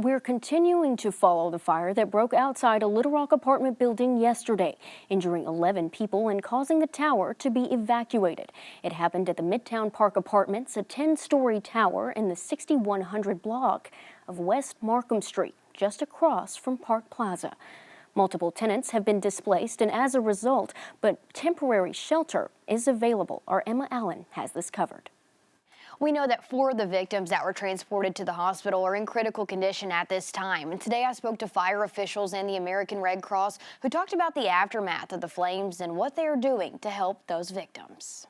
We're continuing to follow the fire that broke outside a Little Rock apartment building yesterday, injuring 11 people and causing the tower to be evacuated. It happened at the Midtown Park Apartments, a 10-story tower in the 6100 block of West Markham Street, just across from Park Plaza. Multiple tenants have been displaced, and as a result, but temporary shelter is available. Our Emma Allen has this covered. We know that 4 of the victims that were transported to the hospital are in critical condition at this time. And today I spoke to fire officials and the American Red Cross who talked about the aftermath of the flames and what they are doing to help those victims.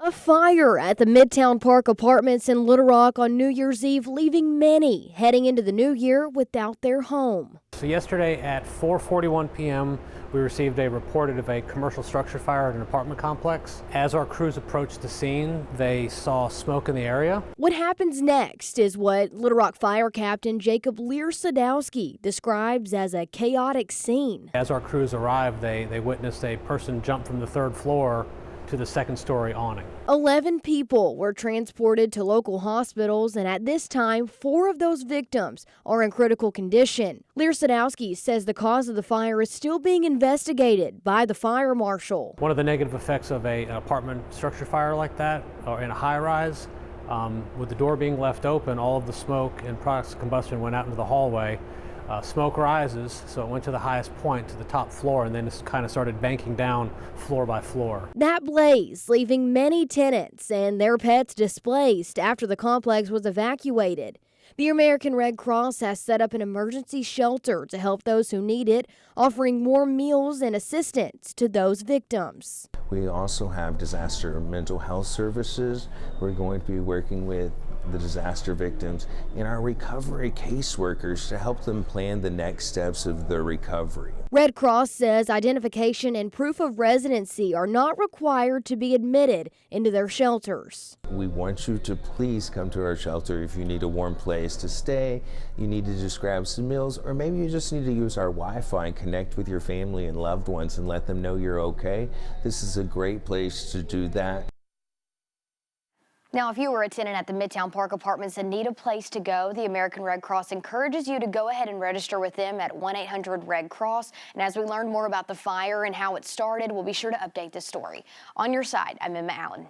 A fire at the Midtown Park Apartments in Little Rock on New Year's Eve, leaving many heading into the new year without their home. So yesterday at 4:41 p.m. we received a report of a commercial structure fire at an apartment complex. As our crews approached the scene, they saw smoke in the area. What happens next is what Little Rock Fire Captain Jacob Lear-Sadowsky describes as a chaotic scene. As our crews arrived, they witnessed a person jump from the 3rd floor to the 2nd story awning. 11 people were transported to local hospitals, and at this time, 4 of those victims are in critical condition. Lear-Sadowsky says the cause of the fire is still being investigated by the fire marshal. One of the negative effects of an apartment structure fire like that, or in a high-rise, with the door being left open, all of the smoke and products of combustion went out into the hallway. Smoke rises, so it went to the highest point, to the top floor, and then it kind of started banking down floor by floor. That blaze leaving many tenants and their pets displaced after the complex was evacuated. The American Red Cross has set up an emergency shelter to help those who need it, offering warm meals and assistance to those victims. We also have disaster mental health services. We're going to be working with the disaster victims and our recovery caseworkers to help them plan the next steps of their recovery. Red Cross says identification and proof of residency are not required to be admitted into their shelters. We want you to please come to our shelter if you need a warm place to stay, you need to just grab some meals, or maybe you just need to use our Wi-Fi and connect with your family and loved ones and let them know you're okay. This is a great place to do that. Now, if you were a tenant at the Midtown Park Apartments and need a place to go, the American Red Cross encourages you to go ahead and register with them at 1-800-RED-CROSS. And as we learn more about the fire and how it started, we'll be sure to update this story. On your side, I'm Emma Allen.